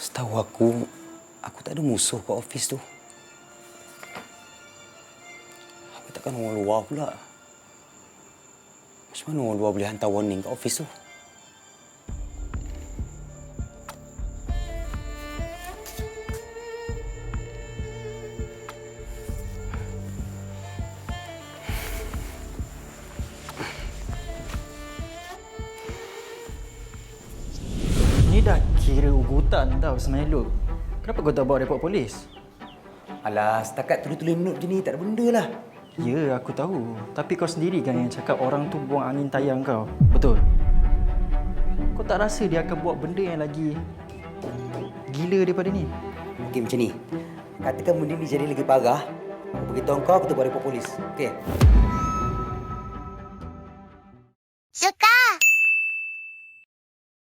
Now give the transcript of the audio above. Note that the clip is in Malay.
Setahu aku tak ada musuh kat office tu. Apa takkan orang luar pula? Macam mana orang luar boleh hantar warning kat office tu? Ni dah kira ugutan tau, Smailuk. Kenapa kau tak bawa report polis? Alah, setakat tulis-tulis note je ni tak ada benda lah. Ya, aku tahu. Tapi kau sendiri kan yang cakap orang tu buang angin tayang kau. Betul? Kau tak rasa dia akan buat benda yang lagi gila daripada ni? Okey, macam ni. Katakan benda ni jadi lagi parah. Aku beritahu kau, kita buat report polis. Okey? Suka!